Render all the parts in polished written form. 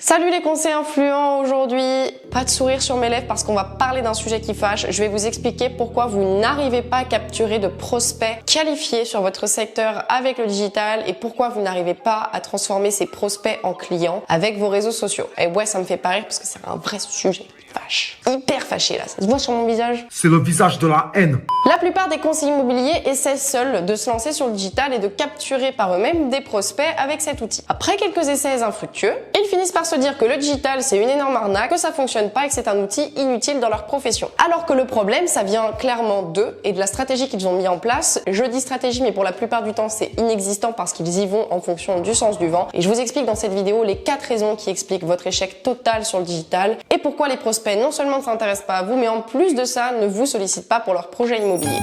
Salut les conseils influents, aujourd'hui pas de sourire sur mes lèvres parce qu'on va parler d'un sujet qui fâche. Je vais vous expliquer pourquoi vous n'arrivez pas à capturer de prospects qualifiés sur votre secteur avec le digital et pourquoi vous n'arrivez pas à transformer ces prospects en clients avec vos réseaux sociaux. Et ouais, ça me fait pas rire parce que c'est un vrai sujet qui fâche. Hyper fâché là, ça se voit sur mon visage. C'est le visage de la haine. La plupart des conseillers immobiliers essaient seuls de se lancer sur le digital et de capturer par eux-mêmes des prospects avec cet outil. Après quelques essais infructueux, ils finissent par se dire que le digital c'est une énorme arnaque, que ça fonctionne pas et que c'est un outil inutile dans leur profession. Alors que le problème, ça vient clairement d'eux et de la stratégie qu'ils ont mis en place. Je dis stratégie, mais pour la plupart du temps c'est inexistant parce qu'ils y vont en fonction du sens du vent. Et je vous explique dans cette vidéo les 4 raisons qui expliquent votre échec total sur le digital et pourquoi les prospects non seulement ne s'intéressent pas à vous, mais en plus de ça ne vous sollicitent pas pour leur projet immobilier.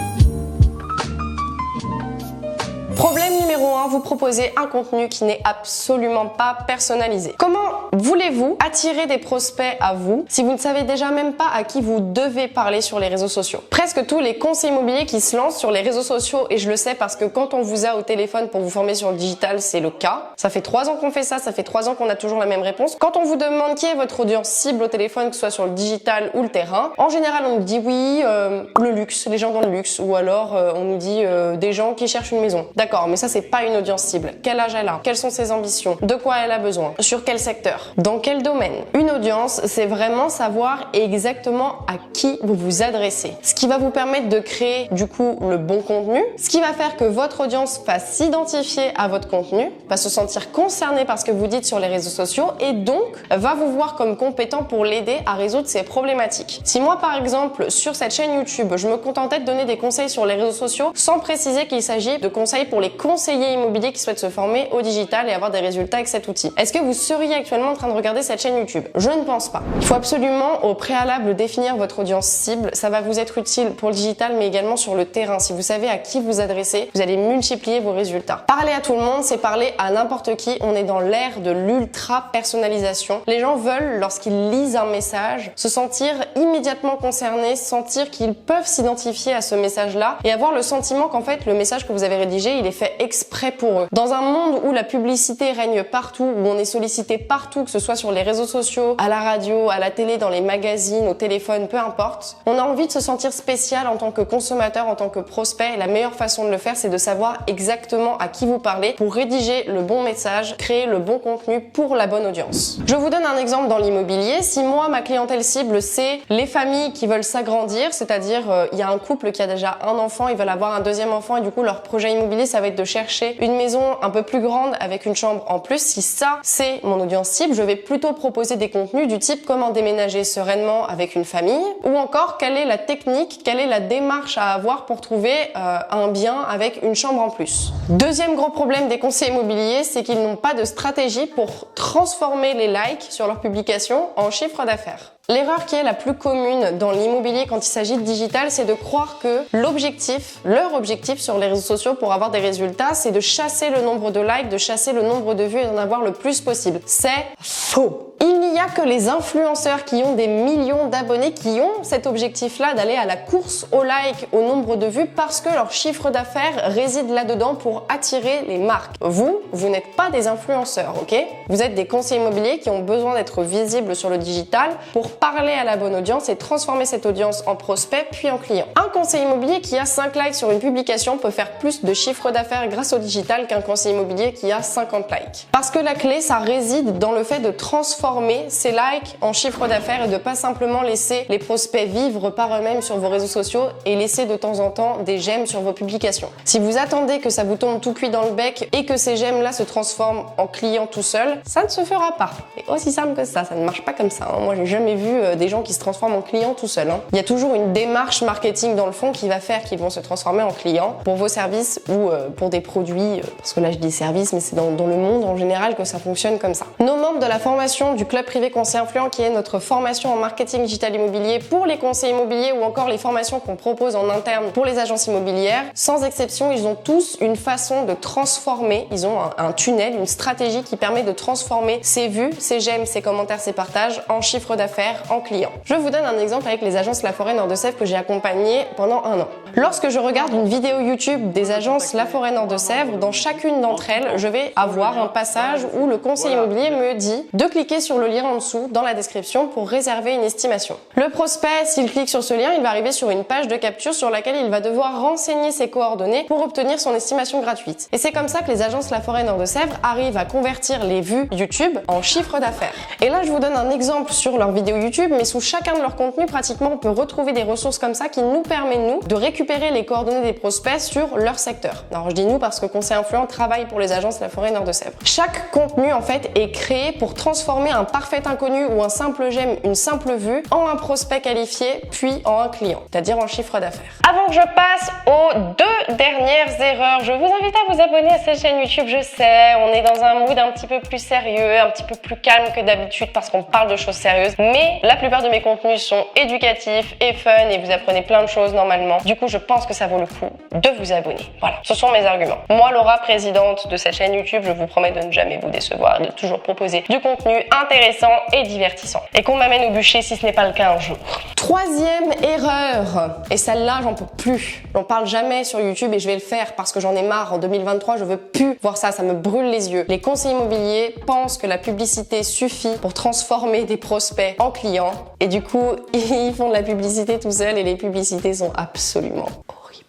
Problème numéro 1, vous proposez un contenu qui n'est absolument pas personnalisé. Comment voulez-vous attirer des prospects à vous si vous ne savez déjà même pas à qui vous devez parler sur les réseaux sociaux? Presque tous les conseillers immobiliers qui se lancent sur les réseaux sociaux, et je le sais parce que quand on vous a au téléphone pour vous former sur le digital, c'est le cas. Ça fait 3 ans qu'on fait ça fait 3 ans qu'on a toujours la même réponse. Quand on vous demande qui est votre audience cible au téléphone, que ce soit sur le digital ou le terrain, en général on nous dit oui, le luxe, les gens dans le luxe, ou alors on nous dit des gens qui cherchent une maison. D'accord, mais ça c'est pas une audience cible. Quel âge elle a? Quelles sont ses ambitions? De quoi elle a besoin? Sur quel secteur? Dans quel domaine? Une audience, c'est vraiment savoir exactement à qui vous vous adressez. Ce qui va vous permettre de créer du coup le bon contenu, ce qui va faire que votre audience va s'identifier à votre contenu, va se sentir concernée par ce que vous dites sur les réseaux sociaux et donc va vous voir comme compétent pour l'aider à résoudre ses problématiques. Si moi par exemple sur cette chaîne YouTube, je me contentais de donner des conseils sur les réseaux sociaux sans préciser qu'il s'agit de conseils pour les conseillers immobiliers qui souhaitent se former au digital et avoir des résultats avec cet outil, est-ce que vous seriez actuellement en train de regarder cette chaîne YouTube? Je ne pense pas. Il faut absolument au préalable définir votre audience cible. Ça va vous être utile pour le digital mais également sur le terrain. Si vous savez à qui vous adressez, vous allez multiplier vos résultats. Parler à tout le monde, c'est parler à n'importe qui. On est dans l'ère de l'ultra personnalisation. Les gens veulent, lorsqu'ils lisent un message, se sentir immédiatement concernés, sentir qu'ils peuvent s'identifier à ce message-là et avoir le sentiment qu'en fait le message que vous avez rédigé, il est fait exprès pour eux. Dans un monde où la publicité règne partout, où on est sollicité partout, que ce soit sur les réseaux sociaux, à la radio, à la télé, dans les magazines, au téléphone, peu importe, on a envie de se sentir spécial en tant que consommateur, en tant que prospect, et la meilleure façon de le faire, c'est de savoir exactement à qui vous parlez pour rédiger le bon message, créer le bon contenu pour la bonne audience. Je vous donne un exemple dans l'immobilier. Si moi, ma clientèle cible, c'est les familles qui veulent s'agrandir, c'est-à-dire il y a un couple qui a déjà un enfant, ils veulent avoir un deuxième enfant et du coup leur projet immobilier, ça va être de chercher une maison un peu plus grande avec une chambre en plus. Si ça, c'est mon audience cible, je vais plutôt proposer des contenus du type comment déménager sereinement avec une famille ou encore quelle est la technique, quelle est la démarche à avoir pour trouver un bien avec une chambre en plus. Deuxième gros problème des conseillers immobiliers, c'est qu'ils n'ont pas de stratégie pour transformer les likes sur leurs publications en chiffre d'affaires. L'erreur qui est la plus commune dans l'immobilier quand il s'agit de digital, c'est de croire que leur objectif sur les réseaux sociaux pour avoir des résultats, c'est de chasser le nombre de likes, de chasser le nombre de vues et d'en avoir le plus possible. C'est faux. Il n'y a que les influenceurs qui ont des millions d'abonnés qui ont cet objectif-là d'aller à la course au like, au nombre de vues parce que leur chiffre d'affaires réside là-dedans pour attirer les marques. Vous n'êtes pas des influenceurs, ok? Vous êtes des conseillers immobiliers qui ont besoin d'être visibles sur le digital pour parler à la bonne audience et transformer cette audience en prospect puis en client. Un conseiller immobilier qui a 5 likes sur une publication peut faire plus de chiffre d'affaires grâce au digital qu'un conseiller immobilier qui a 50 likes. Parce que la clé, ça réside dans le fait de transformer ces likes en chiffre d'affaires et de pas simplement laisser les prospects vivre par eux-mêmes sur vos réseaux sociaux et laisser de temps en temps des j'aime sur vos publications. Si vous attendez que ça vous tombe tout cuit dans le bec et que ces j'aime là se transforment en clients tout seul, ça ne se fera pas. C'est aussi simple que ça ne marche pas comme ça. Moi j'ai jamais vu des gens qui se transforment en clients tout seuls. Il y a toujours une démarche marketing dans le fond qui va faire qu'ils vont se transformer en clients pour vos services ou pour des produits, parce que là je dis services, mais c'est dans le monde en général que ça fonctionne comme ça. Nos membres de la formation du club privé conseil influent, qui est notre formation en marketing digital immobilier pour les conseillers immobiliers ou encore les formations qu'on propose en interne pour les agences immobilières, sans exception, ils ont tous une façon de transformer, ils ont un tunnel, une stratégie qui permet de transformer ces vues, ces j'aime, ces commentaires, ces partages en chiffre d'affaires convertir en clients. Je vous donne un exemple avec les agences Laforêt Nord-de-Sèvres que j'ai accompagnées pendant un an. Lorsque je regarde une vidéo YouTube des agences Laforêt Nord-de-Sèvres, dans chacune d'entre elles, je vais avoir un passage où le conseiller immobilier me dit de cliquer sur le lien en dessous dans la description pour réserver une estimation. Le prospect, s'il clique sur ce lien, il va arriver sur une page de capture sur laquelle il va devoir renseigner ses coordonnées pour obtenir son estimation gratuite. Et c'est comme ça que les agences Laforêt Nord-de-Sèvres arrivent à convertir les vues YouTube en chiffre d'affaires. Et là, je vous donne un exemple sur leur vidéo YouTube, mais sous chacun de leurs contenus, pratiquement, on peut retrouver des ressources comme ça qui nous permettent, nous, de récupérer les coordonnées des prospects sur leur secteur. Alors, je dis nous parce que Conseil Influent travaille pour les agences Laforêt Nord-de-Sèvres. Chaque contenu, en fait, est créé pour transformer un parfait inconnu ou un simple j'aime, une simple vue, en un prospect qualifié, puis en un client, c'est-à-dire en chiffre d'affaires. Avant que je passe aux deux dernières erreurs, je vous invite à vous abonner à cette chaîne YouTube. Je sais, on est dans un mood un petit peu plus sérieux, un petit peu plus calme que d'habitude parce qu'on parle de choses sérieuses, mais la plupart de mes contenus sont éducatifs et fun et vous apprenez plein de choses normalement. Du coup, je pense que ça vaut le coup de vous abonner. Voilà, ce sont mes arguments. Moi, Laura, présidente de cette chaîne YouTube, je vous promets de ne jamais vous décevoir, de toujours proposer du contenu intéressant et divertissant. Et qu'on m'amène au bûcher si ce n'est pas le cas un jour. Troisième erreur, et celle-là, j'en peux plus. J'en parle jamais sur YouTube et je vais le faire parce que j'en ai marre. En 2023, je veux plus voir ça, ça me brûle les yeux. Les conseillers immobiliers pensent que la publicité suffit pour transformer des prospects en clients et du coup, ils font de la publicité tout seuls et les publicités sont absolument horribles.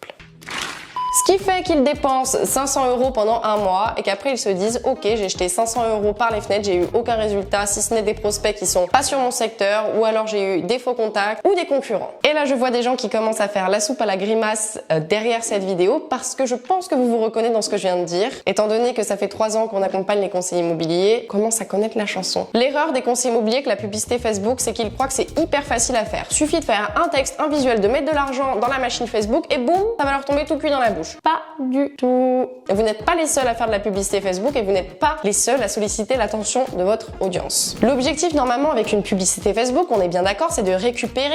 Ce qui fait qu'ils dépensent 500 € pendant un mois et qu'après ils se disent ok, j'ai jeté 500 € par les fenêtres, j'ai eu aucun résultat si ce n'est des prospects qui sont pas sur mon secteur ou alors j'ai eu des faux contacts ou des concurrents. Et là je vois des gens qui commencent à faire la soupe à la grimace derrière cette vidéo parce que je pense que vous vous reconnaissez dans ce que je viens de dire. Étant donné que ça fait 3 ans qu'on accompagne les conseillers immobiliers, on commence à connaître la chanson. L'erreur des conseillers immobiliers que la publicité Facebook, c'est qu'ils croient que c'est hyper facile à faire. Suffit de faire un texte, un visuel, de mettre de l'argent dans la machine Facebook et boum, ça va leur tomber tout cuit dans la bouche. Pas du tout. Vous n'êtes pas les seuls à faire de la publicité Facebook et vous n'êtes pas les seuls à solliciter l'attention de votre audience. L'objectif normalement avec une publicité Facebook, on est bien d'accord, c'est de récupérer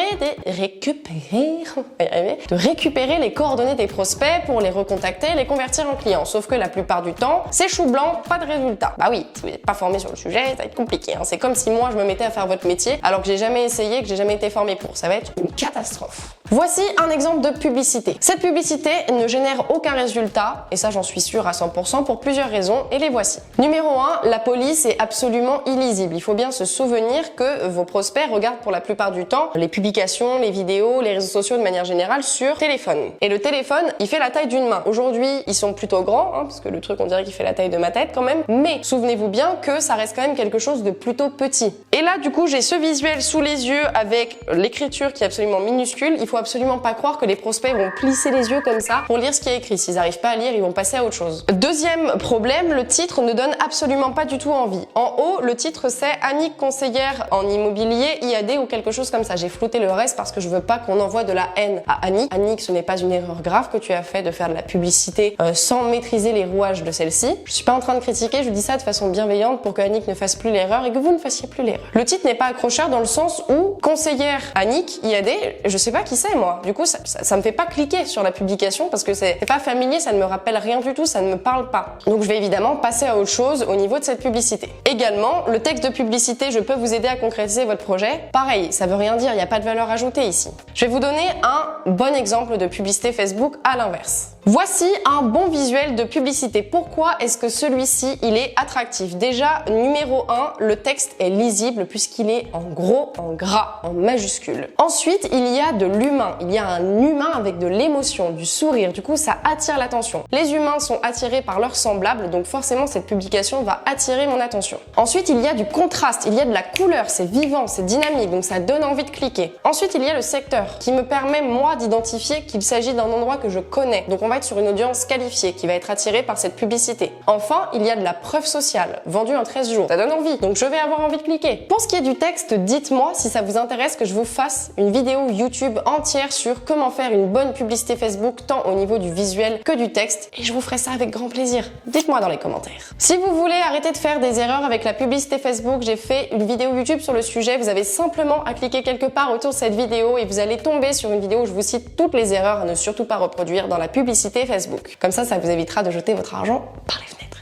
les coordonnées des prospects pour les recontacter et les convertir en clients. Sauf que la plupart du temps, c'est chou blanc, pas de résultat. Bah oui, si vous n'êtes pas formé sur le sujet, ça va être compliqué. C'est comme si moi je me mettais à faire votre métier alors que j'ai jamais essayé, que j'ai jamais été formé pour. Ça va être une catastrophe. Voici un exemple de publicité. Cette publicité ne génère aucun résultat, et ça j'en suis sûre à 100% pour plusieurs raisons, et les voici. Numéro 1, la police est absolument illisible. Il faut bien se souvenir que vos prospects regardent pour la plupart du temps les publications, les vidéos, les réseaux sociaux de manière générale sur téléphone. Et le téléphone, il fait la taille d'une main. Aujourd'hui, ils sont plutôt grands, parce que le truc on dirait qu'il fait la taille de ma tête quand même, mais souvenez-vous bien que ça reste quand même quelque chose de plutôt petit. Et là du coup j'ai ce visuel sous les yeux avec l'écriture qui est absolument minuscule. Il faut absolument pas croire que les prospects vont plisser les yeux comme ça pour lire ce qui est écrit. S'ils n'arrivent pas à lire, ils vont passer à autre chose. Deuxième problème, le titre ne donne absolument pas du tout envie. En haut, le titre c'est Annick conseillère en immobilier IAD ou quelque chose comme ça. J'ai flouté le reste parce que je veux pas qu'on envoie de la haine à Annick. Annick, ce n'est pas une erreur grave que tu as fait de faire de la publicité sans maîtriser les rouages de celle-ci. Je suis pas en train de critiquer, je dis ça de façon bienveillante pour que Annick ne fasse plus l'erreur et que vous ne fassiez plus l'erreur. Le titre n'est pas accrocheur dans le sens où conseillère Annick IAD, je sais pas qui c'est moi. Du coup, ça me fait pas cliquer sur la publication parce que c'est pas familier, ça ne me rappelle rien du tout, ça ne me parle pas. Donc je vais évidemment passer à autre chose au niveau de cette publicité. Également, le texte de publicité, je peux vous aider à concrétiser votre projet. Pareil, ça veut rien dire, il n'y a pas de valeur ajoutée ici. Je vais vous donner un bon exemple de publicité Facebook à l'inverse. Voici un bon visuel de publicité. Pourquoi est-ce que celui-ci, il est attractif? Déjà, numéro 1, le texte est lisible puisqu'il est en gros, en gras, en majuscule. Ensuite, il y a de l'humain. Il y a un humain avec de l'émotion, du sourire. Du coup, ça attire l'attention. Les humains sont attirés par leurs semblables, donc forcément, cette publication va attirer mon attention. Ensuite, il y a du contraste, il y a de la couleur, c'est vivant, c'est dynamique, donc ça donne envie de cliquer. Ensuite, il y a le secteur qui me permet, moi, d'identifier qu'il s'agit d'un endroit que je connais. Donc, on va être sur une audience qualifiée qui va être attirée par cette publicité. Enfin, il y a de la preuve sociale, vendue en 13 jours. Ça donne envie, donc je vais avoir envie de cliquer. Pour ce qui est du texte, dites-moi si ça vous intéresse que je vous fasse une vidéo YouTube entière sur comment faire une bonne publicité Facebook, tant au niveau du visuel que du texte, et je vous ferai ça avec grand plaisir. Dites-moi dans les commentaires. Si vous voulez arrêter de faire des erreurs avec la publicité Facebook, j'ai fait une vidéo YouTube sur le sujet. Vous avez simplement à cliquer quelque part autour de cette vidéo et vous allez tomber sur une vidéo où je vous cite toutes les erreurs à ne surtout pas reproduire dans la publicité Facebook. Comme ça vous évitera de jeter votre argent par les fenêtres.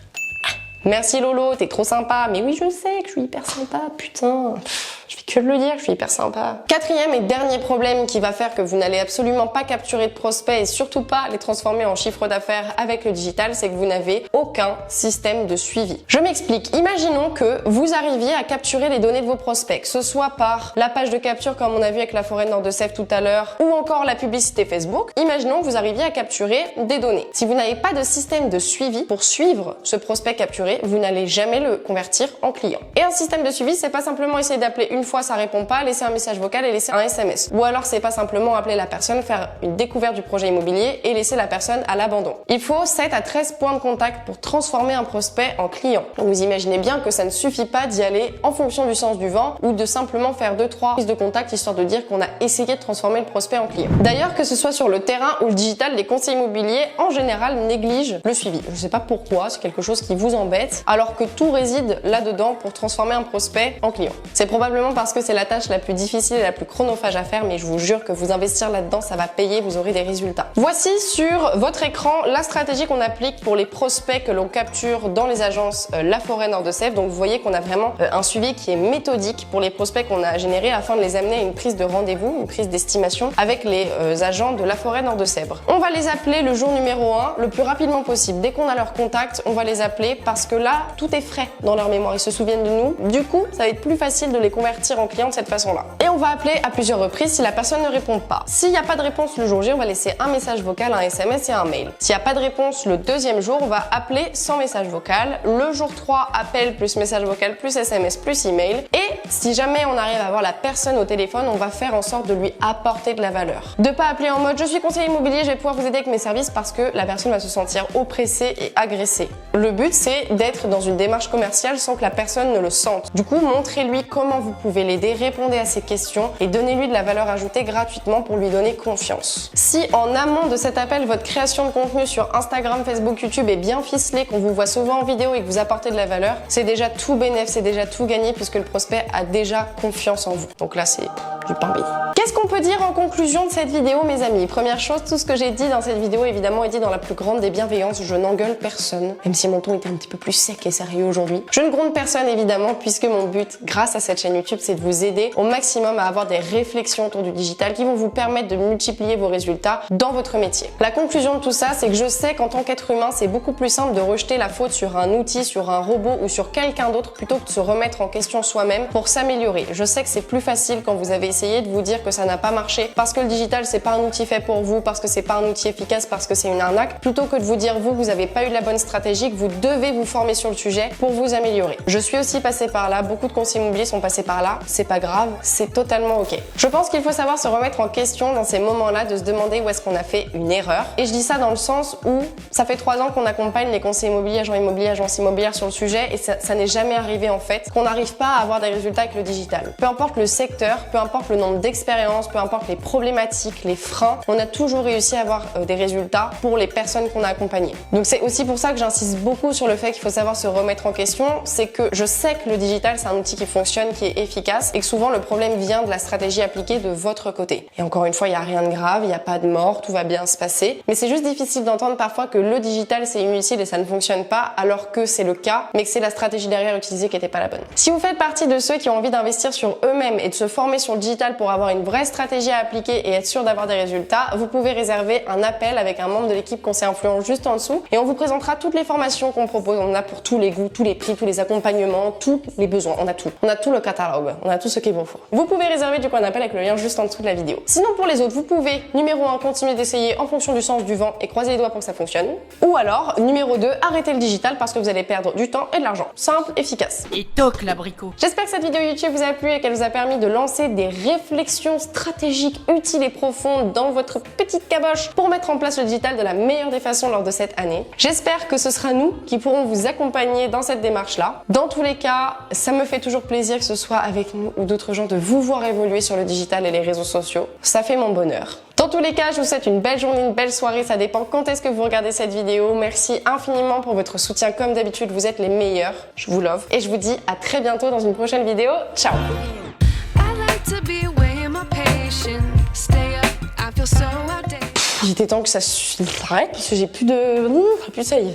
Merci Lolo, t'es trop sympa. Mais oui, je sais que je suis hyper sympa, putain. Je fais que de le dire, je suis hyper sympa. Quatrième et dernier problème qui va faire que vous n'allez absolument pas capturer de prospects et surtout pas les transformer en chiffre d'affaires avec le digital, c'est que vous n'avez aucun système de suivi. Je m'explique. Imaginons que vous arriviez à capturer les données de vos prospects, que ce soit par la page de capture comme on a vu avec la forêt de Nord-de-Sèvres tout à l'heure ou encore la publicité Facebook. Imaginons que vous arriviez à capturer des données. Si vous n'avez pas de système de suivi pour suivre ce prospect capturé, vous n'allez jamais le convertir en client. Et un système de suivi, c'est pas simplement essayer d'appeler une fois, ça répond pas, laisser un message vocal et laisser un SMS. Ou alors c'est pas simplement appeler la personne, faire une découverte du projet immobilier et laisser la personne à l'abandon. Il faut 7 à 13 points de contact pour transformer un prospect en client. Vous imaginez bien que ça ne suffit pas d'y aller en fonction du sens du vent ou de simplement faire 2-3 prises de contact histoire de dire qu'on a essayé de transformer le prospect en client. D'ailleurs, que ce soit sur le terrain ou le digital, les conseillers immobiliers en général négligent le suivi. Je sais pas pourquoi, c'est quelque chose qui vous embête alors que tout réside là-dedans pour transformer un prospect en client. C'est probablement parce que c'est la tâche la plus difficile et la plus chronophage à faire, mais je vous jure que vous investir là-dedans, ça va payer, vous aurez des résultats. Voici sur votre écran la stratégie qu'on applique pour les prospects que l'on capture dans les agences La Forêt Nord-de-Sèvres. Donc vous voyez qu'on a vraiment un suivi qui est méthodique pour les prospects qu'on a générés afin de les amener à une prise de rendez-vous, une prise d'estimation avec les agents de La Forêt Nord-de-Sèvres. On va les appeler le jour numéro 1 le plus rapidement possible. Dès qu'on a leur contact, on va les appeler parce que là, tout est frais dans leur mémoire. Ils se souviennent de nous. Du coup, ça va être plus facile de les convertir en clients de cette façon-là. Et on va appeler à plusieurs reprises si la personne ne répond pas. S'il n'y a pas de réponse le jour J, on va laisser un message vocal, un SMS et un mail. S'il n'y a pas de réponse le deuxième jour, on va appeler sans message vocal. Le jour 3, appel plus message vocal plus SMS plus email. Et si jamais on arrive à avoir la personne au téléphone, on va faire en sorte de lui apporter de la valeur. De pas appeler en mode je suis conseiller immobilier, je vais pouvoir vous aider avec mes services parce que la personne va se sentir oppressée et agressée. Le but c'est d'être dans une démarche commerciale sans que la personne ne le sente. Du coup, montrez-lui comment vous pouvez l'aider, répondez à ses questions et donnez-lui de la valeur ajoutée gratuitement pour lui donner confiance. Si en amont de cet appel, votre création de contenu sur Instagram, Facebook, YouTube est bien ficelée, qu'on vous voit souvent en vidéo et que vous apportez de la valeur, c'est déjà tout bénéf, c'est déjà tout gagné puisque le prospect a déjà confiance en vous. Donc là, c'est du pain béni. Qu'est-ce qu'on peut dire en conclusion de cette vidéo, mes amis? Première chose, tout ce que j'ai dit dans cette vidéo, évidemment, est dit dans la plus grande des bienveillances. Je n'engueule personne, même si mon ton était un petit peu plus sec et sérieux aujourd'hui. Je ne gronde personne, évidemment, puisque mon but, grâce à cette chaîne YouTube, c'est de vous aider au maximum à avoir des réflexions autour du digital qui vont vous permettre de multiplier vos résultats dans votre métier. La conclusion de tout ça, c'est que je sais qu'en tant qu'être humain, c'est beaucoup plus simple de rejeter la faute sur un outil, sur un robot ou sur quelqu'un d'autre plutôt que de se remettre en question soi-même pour s'améliorer. Je sais que c'est plus facile quand vous avez essayé de vous dire que ça n'a pas marché parce que le digital, c'est pas un outil fait pour vous, parce que c'est pas un outil efficace, parce que c'est une arnaque, plutôt que de vous dire vous avez pas eu la bonne stratégie, que vous devez vous former sur le sujet pour vous améliorer. Je suis aussi passée par là, beaucoup de conseillers immobiliers sont passés par là, c'est pas grave, c'est totalement ok. Je pense qu'il faut savoir se remettre en question dans ces moments-là, de se demander où est-ce qu'on a fait une erreur. Et je dis ça dans le sens où ça fait 3 ans qu'on accompagne les conseillers immobiliers, agents immobiliers, agences immobilières sur le sujet et ça n'est jamais arrivé en fait qu'on n'arrive pas à avoir des résultats avec le digital. Peu importe le secteur, peu importe le nombre d'expériences, peu importe les problématiques, les freins, on a toujours réussi à avoir des résultats pour les personnes qu'on a accompagnées. Donc c'est aussi pour ça que j'insiste beaucoup sur le fait qu'il faut savoir se remettre en question. C'est que je sais que le digital c'est un outil qui fonctionne, qui est efficace et que souvent le problème vient de la stratégie appliquée de votre côté. Et encore une fois, il n'y a rien de grave, il n'y a pas de mort, tout va bien se passer. Mais c'est juste difficile d'entendre parfois que le digital c'est inutile et ça ne fonctionne pas alors que c'est le cas, mais que c'est la stratégie derrière utilisée qui n'était pas la bonne. Si vous faites partie de ceux qui ont envie d'investir sur eux-mêmes et de se former sur le digital pour avoir une vraie stratégie à appliquer et être sûr d'avoir des résultats, vous pouvez réserver un appel avec un membre de l'équipe conseil influence juste en dessous et on vous présentera toutes les formations qu'on propose. On a pour tous les goûts, tous les prix, tous les accompagnements, tous les besoins. On a tout. On a tout le catalogue. On a tout ce qu'il vous faut. Vous pouvez réserver du coup un appel avec le lien juste en dessous de la vidéo. Sinon pour les autres, vous pouvez numéro 1 continuer d'essayer en fonction du sens du vent et croiser les doigts pour que ça fonctionne. Ou alors numéro 2 arrêtez le digital parce que vous allez perdre du temps et de l'argent. Simple, efficace. Et toc l'abricot. J'espère que cette vidéo YouTube vous a plu et qu'elle vous a permis de lancer des réflexions stratégiques utiles et profondes dans votre petite caboche pour mettre en place le digital de la meilleure des façons lors de cette année. J'espère que ce sera nous qui pourrons vous accompagner dans cette démarche-là. Dans tous les cas, ça me fait toujours plaisir que ce soit avec nous ou d'autres gens de vous voir évoluer sur le digital et les réseaux sociaux. Ça fait mon bonheur. Dans tous les cas, je vous souhaite une belle journée, une belle soirée, ça dépend quand est-ce que vous regardez cette vidéo. Merci infiniment pour votre soutien comme d'habitude, vous êtes les meilleurs, je vous love et je vous dis à très bientôt dans une prochaine vidéo. Ciao. J'étais temps que ça s'arrête parce que j'ai plus de salive.